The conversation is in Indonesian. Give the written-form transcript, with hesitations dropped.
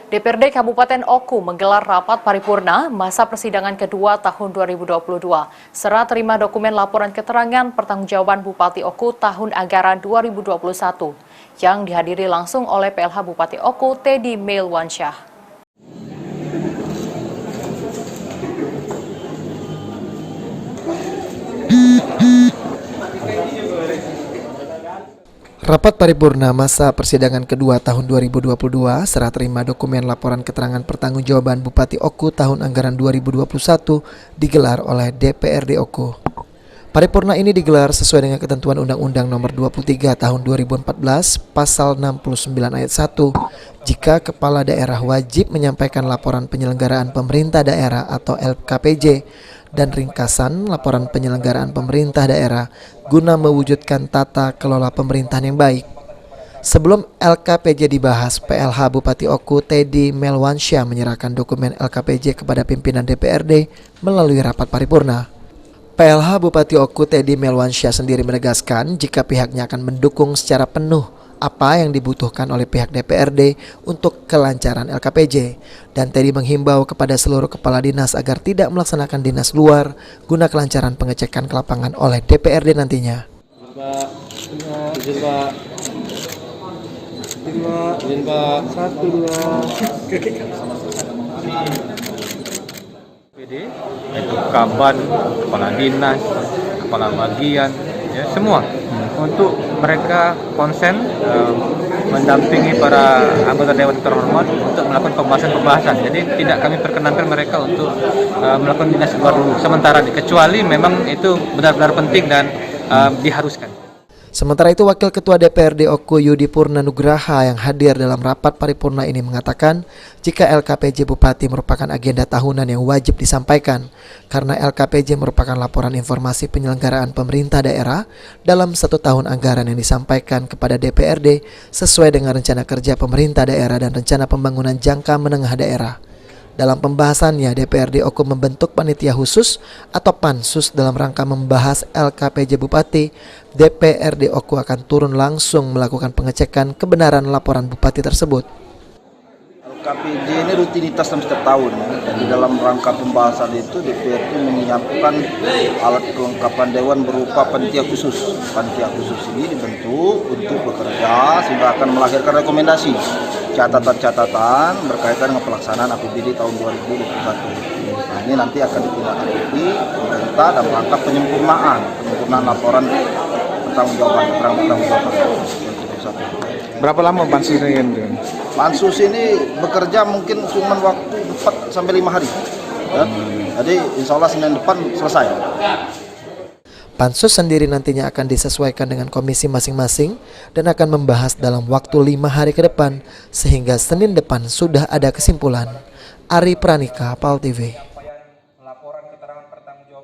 DPRD Kabupaten Oku menggelar rapat paripurna masa persidangan kedua tahun 2022. Serah terima dokumen laporan keterangan pertanggungjawaban Bupati Oku tahun anggaran 2021 yang dihadiri langsung oleh PLH Bupati Oku Teddy Melwansyah. Rapat paripurna masa persidangan kedua tahun 2022 serah terima dokumen laporan keterangan pertanggungjawaban Bupati Oku tahun anggaran 2021 digelar oleh DPRD Oku. Paripurna ini digelar sesuai dengan ketentuan Undang-Undang Nomor 23 Tahun 2014 Pasal 69 Ayat 1 jika kepala daerah wajib menyampaikan laporan penyelenggaraan pemerintah daerah atau LKPJ dan ringkasan laporan penyelenggaraan pemerintah daerah guna mewujudkan tata kelola pemerintahan yang baik. Sebelum LKPJ dibahas, PLH Bupati Oku Teddy Melwansyah menyerahkan dokumen LKPJ kepada pimpinan DPRD melalui rapat paripurna. PLH Bupati Oku Teddy Melwansyah sendiri menegaskan jika pihaknya akan mendukung secara penuh apa yang dibutuhkan oleh pihak DPRD untuk kelancaran LKPJ. Dan Teddy menghimbau kepada seluruh kepala dinas agar tidak melaksanakan dinas luar guna kelancaran pengecekan ke lapangan oleh DPRD nantinya. Itu Kaban, kepala dinas, kepala bagian, ya semua untuk mereka konsen mendampingi para anggota dewan terhormat untuk melakukan pembahasan. Jadi tidak kami perkenankan mereka untuk melakukan dinas luar dulu sementara, kecuali memang itu benar-benar penting dan diharuskan. Sementara itu, Wakil Ketua DPRD Oku Yudi Purna Nugraha yang hadir dalam rapat paripurna ini mengatakan jika LKPJ Bupati merupakan agenda tahunan yang wajib disampaikan karena LKPJ merupakan laporan informasi penyelenggaraan pemerintah daerah dalam 1 tahun anggaran yang disampaikan kepada DPRD sesuai dengan rencana kerja pemerintah daerah dan rencana pembangunan jangka menengah daerah. Dalam pembahasannya, DPRD Oku membentuk panitia khusus atau pansus dalam rangka membahas LKPJ Bupati. DPRD Oku akan turun langsung melakukan pengecekan kebenaran laporan Bupati tersebut. LKPJ ini rutinitas setiap tahun. Jadi dalam rangka pembahasan itu DPRD menyiapkan alat kelengkapan dewan berupa panitia khusus. Panitia khusus ini dibentuk untuk bekerja sehingga akan melahirkan rekomendasi, catatan-catatan berkaitan dengan pelaksanaan APBD tahun 2021. Nah, ini nanti akan ditindaklanjuti pemerintah dalam rangka penyempurnaan laporan pertanggungjawaban. Berapa lama pansus ini? Pansus ini bekerja mungkin cuma waktu 4 sampai 5 hari. Ya. Jadi insya Allah Senin depan selesai. Pansus sendiri nantinya akan disesuaikan dengan komisi masing-masing dan akan membahas dalam waktu 5 hari ke depan sehingga Senin depan sudah ada kesimpulan. Ari Pranika, PAL TV.